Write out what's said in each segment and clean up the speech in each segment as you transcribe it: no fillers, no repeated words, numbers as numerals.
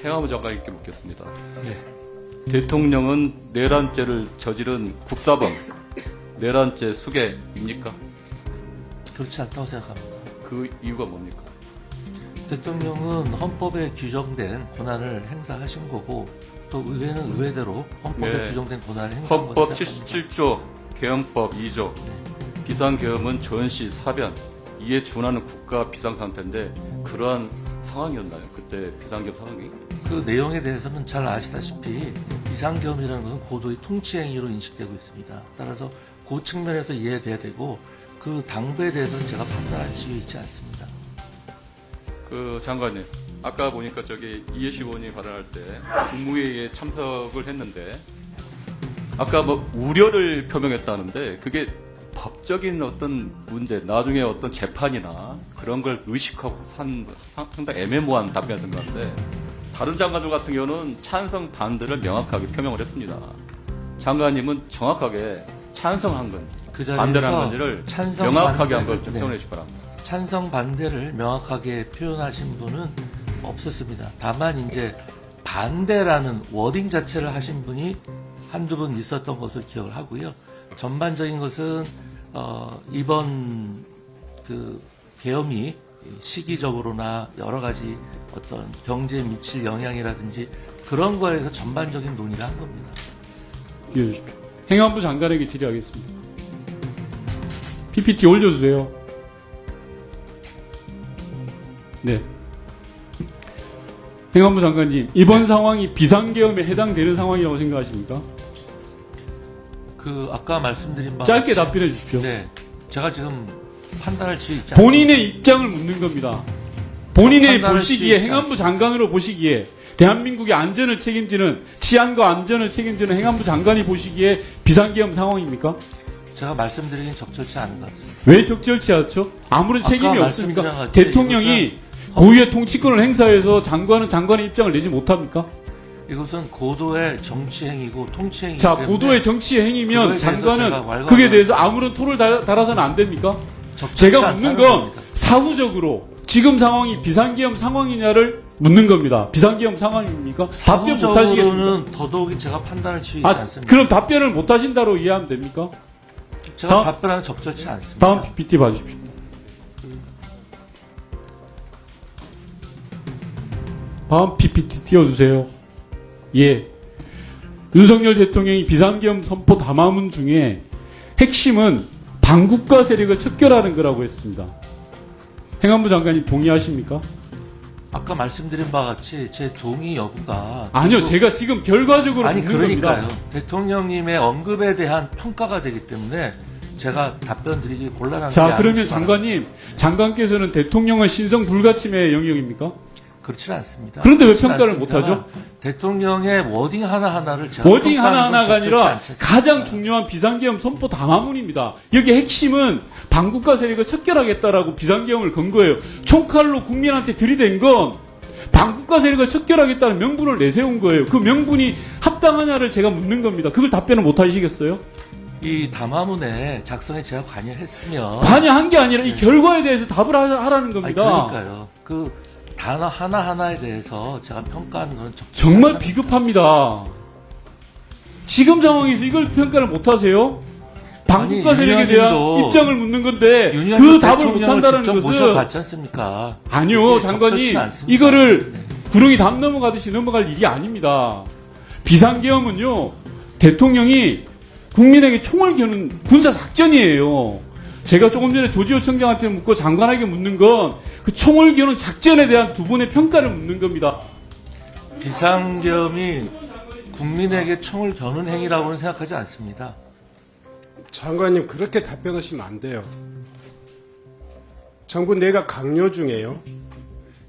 행안부 장관님께 묻겠습니다. 네. 대통령은 내란죄를 저지른 국사범, 내란죄 수괴입니까? 그렇지 않다고 생각합니다. 그 이유가 뭡니까? 대통령은 헌법에 규정된 권한을 행사하신 거고 또 의회는 의회대로 헌법에 네. 규정된 권한을 행사한 헌법 거라고 생각합니다. 77조, 개헌법 2조, 비상계엄은 전시, 사변, 이에 준하는 국가 비상상태인데 그러한 상황이었나요? 그때 비상계엄 상황이? 그 내용에 대해서는 잘 아시다시피 비상계엄이라는 것은 고도의 통치행위로 인식되고 있습니다. 따라서 그 측면에서 이해돼야 되고 그 당부에 대해서는 제가 판단할 지위에 있지 않습니다. 그 장관님, 아까 보니까 저기 이해식 의원이 발언할 때 국무회의에 참석을 했는데 아까 뭐 우려를 표명했다는데 그게 법적인 어떤 문제, 나중에 어떤 재판이나 그런 걸 의식하고 상당히 애매모호한 답변이었던 것 같은데 다른 장관들 같은 경우는 찬성 반대를 명확하게 표명을 했습니다. 장관님은 정확하게 찬성한 건지 그 반대를 한 자리에서 건지를 찬성 명확하게 한 반대를- 걸 좀 네. 표현해 주시기 바랍니다. 찬성 반대를 명확하게 표현하신 분은 없었습니다. 다만 이제 반대라는 워딩 자체를 하신 분이 한두 분 있었던 것을 기억을 하고요. 전반적인 것은 이번 그 계엄이 시기적으로나 여러 가지 어떤 경제에 미칠 영향이라든지 그런 거에서 전반적인 논의를 한 겁니다. 이해주십시오. 행안부 장관에게 질의하겠습니다. PPT 올려주세요. 네. 행안부 장관님, 이번 상황이 비상계엄에 해당되는 상황이라고 생각하십니까? 그 아까 말씀드린 바 짧게 답변해 주십시오. 네, 제가 지금 판단할 지위 있지 본인의 입장을 묻는 겁니다. 본인의 판단할 수 보시기에 있지 행안부 않습니다. 장관으로 보시기에 대한민국의 안전을 책임지는 치안과 안전을 책임지는 행안부 장관이 보시기에 비상계엄 상황입니까? 제가 말씀드리긴 적절치 않은 것 같습니다. 왜 적절치 않죠? 아무런 아까 책임이 말씀드린 없습니까? 같이 대통령이 고유의 통치권을 행사해서 장관은 장관의 입장을 내지 못합니까? 이것은 고도의 정치행위고 통치행위이기 자, 때문에 고도의 정치 행위면 그거에 대해서 제가 장관은 왈가왈부하는 그에 대해서 아무런 토를 달아서는 안 됩니까? 적절치 제가 묻는 않다는 건 겁니다. 사후적으로 지금 상황이 비상계엄 상황이냐를 묻는 겁니다. 비상계엄 상황입니까? 답변 못 하시겠습니까? 사후적으로는 더더욱이 제가 판단할 지위 있지 아, 않습니다. 그럼 답변을 못 하신다로 이해하면 됩니까? 제가 다음- 답변하는 적절치 않습니다. 다음 PPT 봐주십시오. 다음 PPT 띄워주세요. 예. 윤석열 대통령이 비상계엄 선포 담화문 중에 핵심은 반국가 세력을 척결하는 거라고 했습니다. 행안부 장관님 동의하십니까? 아까 말씀드린 바와 같이 제 동의 여부가 아니요, 그리고- 제가 지금 결과적으로 아니 묻는 그러니까요. 겁니다. 대통령님의 언급에 대한 평가가 되기 때문에 제가 답변 드리기 곤란한 게 자, 아니지 그러면 말아요. 장관님, 장관께서는 대통령은 신성 불가침의 영역입니까? 그렇지는 않습니다. 그런데 왜 그렇지는 평가를 않습니다만 못하죠? 대통령의 워딩 하나하나를 제가 워딩 평가하는 건 하나하나가 적절치 아니라 않지 않습니까? 가장 중요한 비상계엄 선포 담화문입니다. 여기 핵심은 반국가 세력을 척결하겠다라고 비상계엄을 건 거예요. 총칼로 국민한테 들이댄 건 반국가 세력을 척결하겠다는 명분을 내세운 거예요. 그 명분이 합당하냐를 제가 묻는 겁니다. 그걸 답변을 못 하시겠어요? 이 담화문의 작성에 제가 관여했으면 관여한 게 아니라 이 결과에 대해서 답을 하라는 겁니다. 아니, 그러니까요. 그 단어 하나하나에 대해서 제가 평가하는 건 적절치 정말 않다. 비겁합니다. 비겁합니다. 지금 상황에서 이걸 평가를 못 하세요? 반국가 아니, 세력에 대한 윤여님도 입장을 묻는 건데 윤여님 그 답을 못 대통령을 한다는 직접 것은 모셔봤지 않습니까? 아니요, 이게 장관님. 적절치는 않습니다. 이거를 네. 구렁이 담 넘어가듯이 넘어갈 일이 아닙니다. 비상계엄은요, 대통령이 국민에게 총을 겨눈 군사작전이에요. 제가 조금 전에 조지호 청장한테 묻고 장관에게 묻는 건 그 총을 겨눈 작전에 대한 두 분의 평가를 묻는 겁니다. 비상계엄이 국민에게 총을 겨눈 행위라고는 생각하지 않습니다. 장관님 그렇게 답변하시면 안 돼요. 정부 내각 강요 중에요.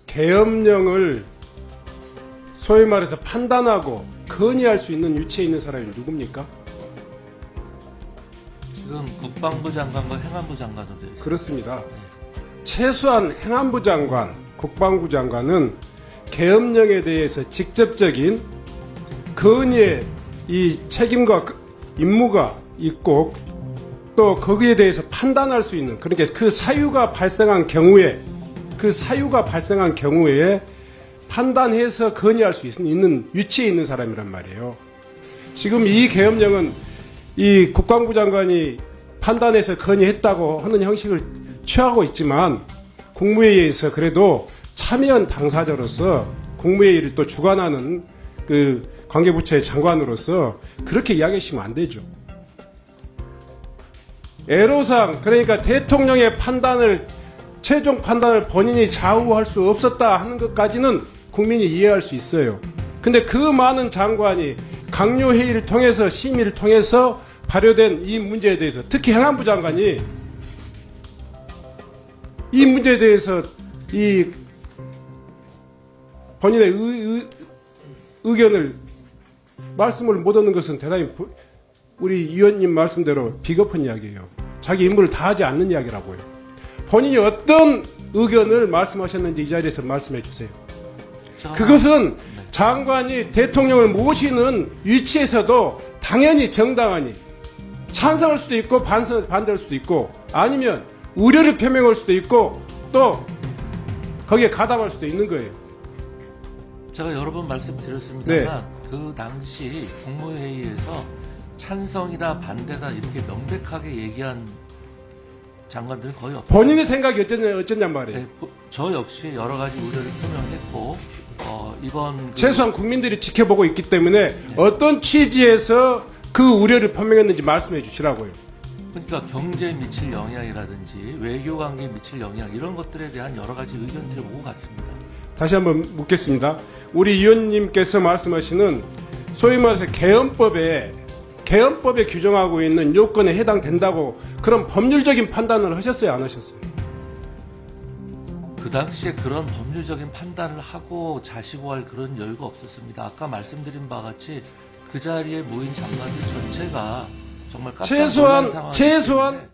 계엄령을 소위 말해서 판단하고 건의할 수 있는 위치에 있는 사람이 누굽니까? 지금 국방부 장관과 행안부 장관으로 되어 있습니다. 그렇습니다. 최소한 행안부 장관, 국방부 장관은 계엄령에 대해서 직접적인 건의의 이 책임과 임무가 있고 또 거기에 대해서 판단할 수 있는 그러니까 그 사유가 발생한 경우에 판단해서 건의할 수 있는 위치에 있는 사람이란 말이에요. 지금 이 계엄령은 이 국방부 장관이 판단해서 건의했다고 하는 형식을 취하고 있지만 국무회의에서 그래도 참여한 당사자로서 국무회의를 또 주관하는 그 관계부처의 장관으로서 그렇게 이야기하시면 안 되죠. 애로상 그러니까 대통령의 판단을 최종 판단을 본인이 좌우할 수 없었다 하는 것까지는 국민이 이해할 수 있어요. 근데 그 많은 장관이 강요회의를 통해서 심의를 통해서 발효된 이 문제에 대해서 특히 행안부 장관이 이 문제에 대해서 이 본인의 의견을 말씀을 못 얻는 것은 대단히 우리 위원님 말씀대로 비겁한 이야기예요. 자기 임무를 다하지 않는 이야기라고요. 본인이 어떤 의견을 말씀하셨는지 이 자리에서 말씀해 주세요. 그것은 장관이 대통령을 모시는 위치에서도 당연히 정당하니 찬성할 수도 있고 반대할 수도 있고 아니면 우려를 표명할 수도 있고 또 거기에 가담할 수도 있는 거예요. 제가 여러 번 말씀드렸습니다만 네. 그 당시 국무회의에서 찬성이다 반대다 이렇게 명백하게 얘기한 장관들은 거의 없어요. 본인의 생각이 어쩌냔 말이에요. 네, 저 역시 여러 가지 우려를 표명했고 이번 최소한 국민들이 지켜보고 있기 때문에 어떤 취지에서 그 우려를 표명했는지 말씀해 주시라고요. 그러니까 경제에 미칠 영향이라든지 외교관계에 미칠 영향 이런 것들에 대한 여러 가지 의견들이 오고 갔습니다. 다시 한번 묻겠습니다. 우리 위원님께서 말씀하시는 소위 말해서 계엄법에 규정하고 있는 요건에 해당된다고 그런 법률적인 판단을 하셨어요, 안 하셨어요? 그 당시에 그런 법률적인 판단을 하고 자시고 할 그런 여유가 없었습니다. 아까 말씀드린 바와 같이 그 자리에 모인 장관들 전체가 정말 깜짝 놀란 상황이기 때문에